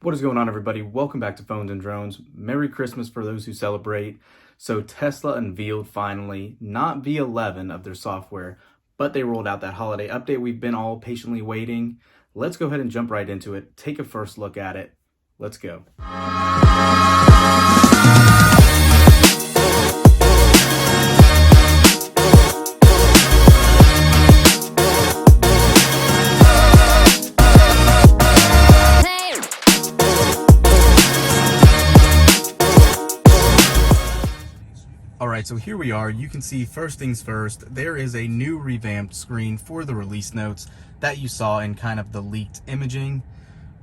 What is going on, everybody? Welcome back to Phones and Drones. Merry Christmas for those who celebrate. So Tesla unveiled finally not V11 of their software, but they rolled out that holiday update we've been all patiently waiting. Let's go ahead and jump right into it. Take a first look at it. Let's go. Alright, so here we are. You can see first things first, there is a new revamped screen for the release notes that you saw in kind of the leaked imaging.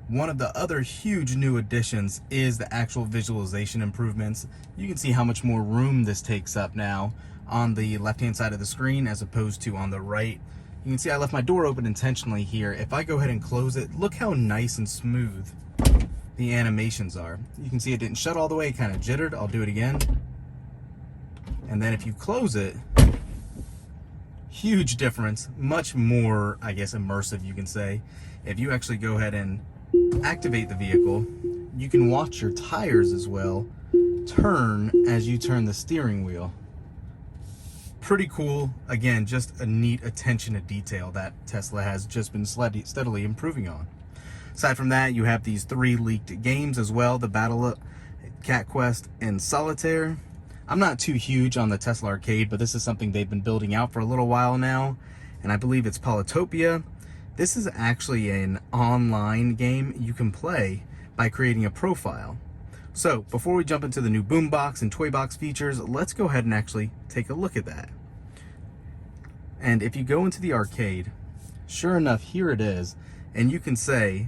One of the other huge new additions is the actual visualization improvements. You can see how much more room this takes up now on the left-hand side of the screen as opposed to on the right. You can see I left my door open intentionally here. If I go ahead and close it, look how nice and smooth the animations are. You can see it didn't shut all the way, it kind of jittered. I'll do it again. And then if you close it, huge difference, much more, I guess, immersive, you can say. If you actually go ahead and activate the vehicle, you can watch your tires as well turn as you turn the steering wheel. Pretty cool. Again, just a neat attention to detail that Tesla has just been steadily improving on. Aside from that, you have these 3 leaked games as well, the Battle, Cat Quest, and Solitaire. I'm not too huge on the Tesla Arcade, but this is something they've been building out for a little while now, and I believe it's Polytopia. This is actually an online game you can play by creating a profile. So before we jump into the new Boombox and Toybox features, let's go ahead and actually take a look at that. And if you go into the arcade, sure enough, here it is, and you can say,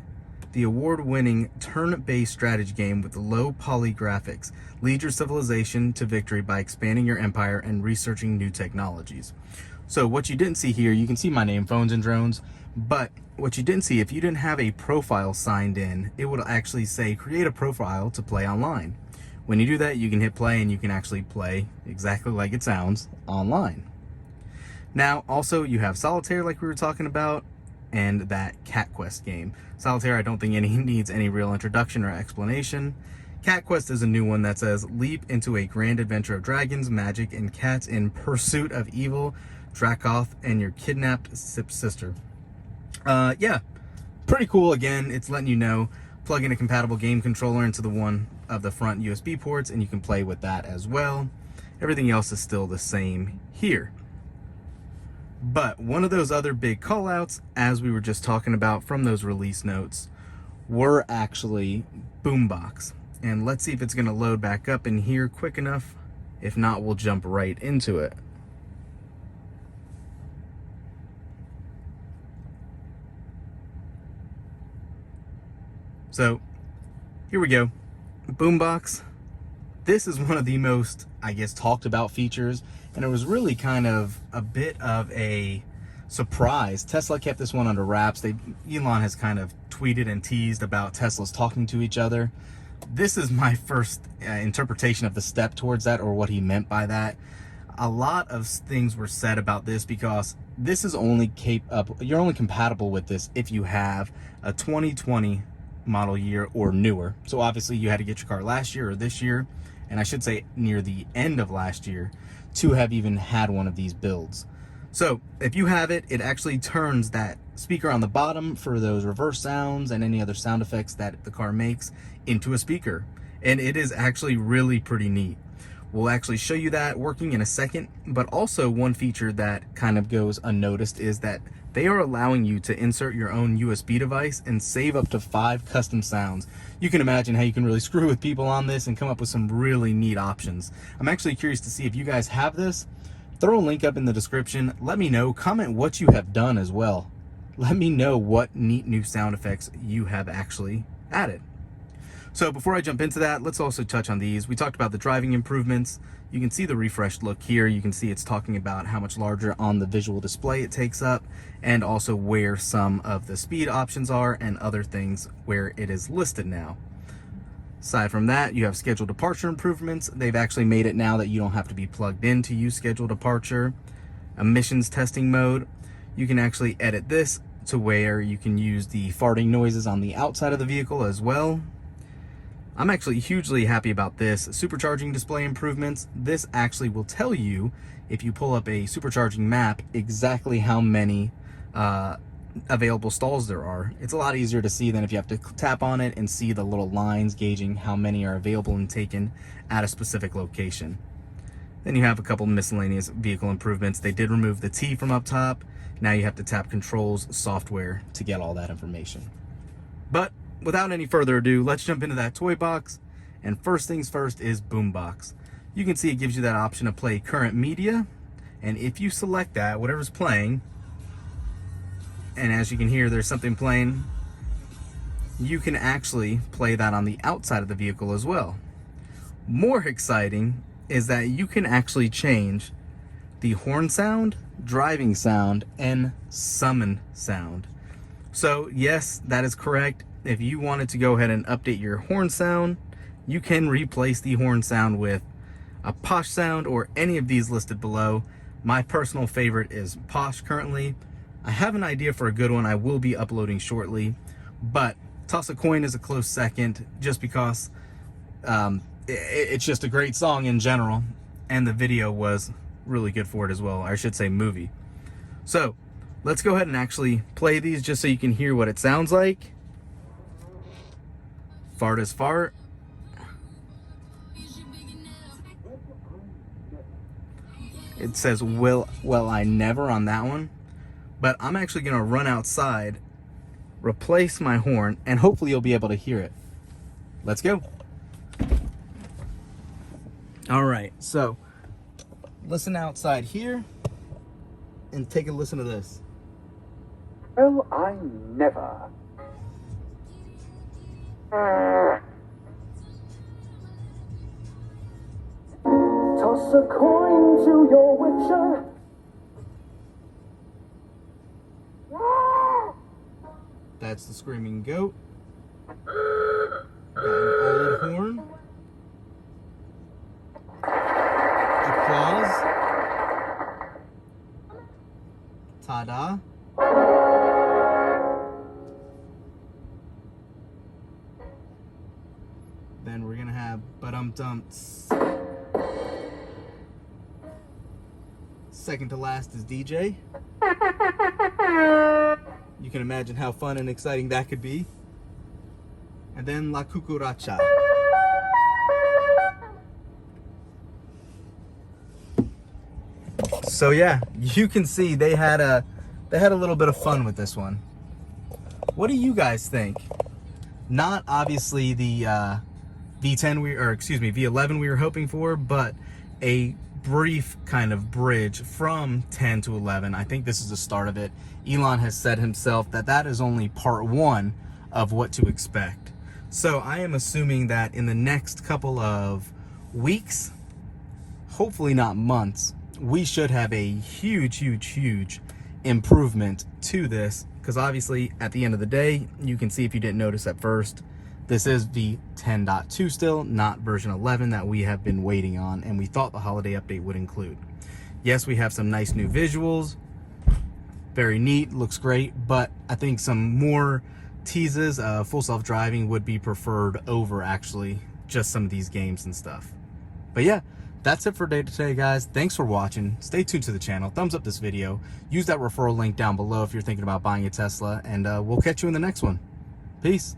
the award-winning turn-based strategy game with low poly graphics. Lead your civilization to victory by expanding your empire and researching new technologies. So what you didn't see here, you can see my name, Phones and Drones, but what you didn't see, if you didn't have a profile signed in, it would actually say create a profile to play online. When you do that, you can hit play and you can actually play exactly like it sounds online. Now, also you have Solitaire like we were talking about, and that Cat Quest game. Solitaire, I don't think needs any real introduction or explanation. Cat Quest is a new one that says, leap into a grand adventure of dragons, magic, and cats in pursuit of evil, Dracoth, and your kidnapped sister. Yeah, pretty cool. Again, it's letting you know, plug in a compatible game controller into the one of the front USB ports, and you can play with that as well. Everything else is still the same here. But one of those other big callouts, as we were just talking about from those release notes, were actually Boombox. And let's see if it's going to load back up in here quick enough. If not, we'll jump right into it. So here we go. Boombox. This is one of the most, I guess, talked about features, and it was really kind of a bit of a surprise. Tesla kept this one under wraps. Elon has kind of tweeted and teased about Teslas talking to each other. This is my first interpretation of the step towards that, or what he meant by that. A lot of things were said about this because this is only you're only compatible with this if you have a 2020 model year or newer. So obviously you had to get your car last year or this year, and I should say near the end of last year, to have even had one of these builds. So if you have it, it actually turns that speaker on the bottom for those reverse sounds and any other sound effects that the car makes into a speaker. And it is actually really pretty neat. We'll actually show you that working in a second, but also one feature that kind of goes unnoticed is that they are allowing you to insert your own USB device and save up to 5 custom sounds. You can imagine how you can really screw with people on this and come up with some really neat options. I'm actually curious to see if you guys have this. Throw a link up in the description. Let me know. Comment what you have done as well. Let me know what neat new sound effects you have actually added. So before I jump into that, let's also touch on these. We talked about the driving improvements. You can see the refreshed look here. You can see it's talking about how much larger on the visual display it takes up, and also where some of the speed options are and other things where it is listed now. Aside from that, you have scheduled departure improvements. They've actually made it now that you don't have to be plugged in to use scheduled departure. Emissions testing mode. You can actually edit this to where you can use the farting noises on the outside of the vehicle as well. I'm actually hugely happy about this. Supercharging display improvements. This actually will tell you, if you pull up a supercharging map, exactly how many available stalls there are. It's a lot easier to see than if you have to tap on it and see the little lines gauging how many are available and taken at a specific location. Then you have a couple miscellaneous vehicle improvements. They did remove the T from up top. Now you have to tap controls software to get all that information. But without any further ado, let's jump into that toy box. And first things first is Boombox. You can see it gives you that option to play current media. And if you select that, whatever's playing, and as you can hear, there's something playing, you can actually play that on the outside of the vehicle as well. More exciting is that you can actually change the horn sound, driving sound, and summon sound. So yes, that is correct. If you wanted to go ahead and update your horn sound, you can replace the horn sound with a Posh sound or any of these listed below. My personal favorite is Posh currently. I have an idea for a good one I will be uploading shortly, but Toss a Coin is a close second just because it's just a great song in general, and the video was really good for it as well. I should say movie. So let's go ahead and actually play these just so you can hear what it sounds like. Fart is fart. It says well I never on that one. But I'm actually gonna run outside, replace my horn, and hopefully you'll be able to hear it. Let's go. All right, so listen outside here and take a listen to this. Well, I never. Toss a coin to your witcher. That's the screaming goat. Got an old horn. Applause. Ta-da. Then we're gonna have ba-dum-dumps. Second to last is DJ. You can imagine how fun and exciting that could be. And then La Cucaracha. So yeah, you can see they had a little bit of fun with this one. What do you guys think? Not obviously the V11 we were hoping for, but a brief kind of bridge from 10 to 11. I think this is the start of it. Elon has said himself that that is only part one of what to expect. So I am assuming that in the next couple of weeks, hopefully not months, we should have a huge improvement to this, because obviously at the end of the day, you can see if you didn't notice at first, this is V10.2 still, not version 11 that we have been waiting on and we thought the holiday update would include. Yes, we have some nice new visuals, very neat, looks great, but I think some more teases, full self-driving would be preferred over actually just some of these games and stuff. But yeah, that's it for today, guys. Thanks for watching. Stay tuned to the channel. Thumbs up this video. Use that referral link down below if you're thinking about buying a Tesla, and we'll catch you in the next one. Peace.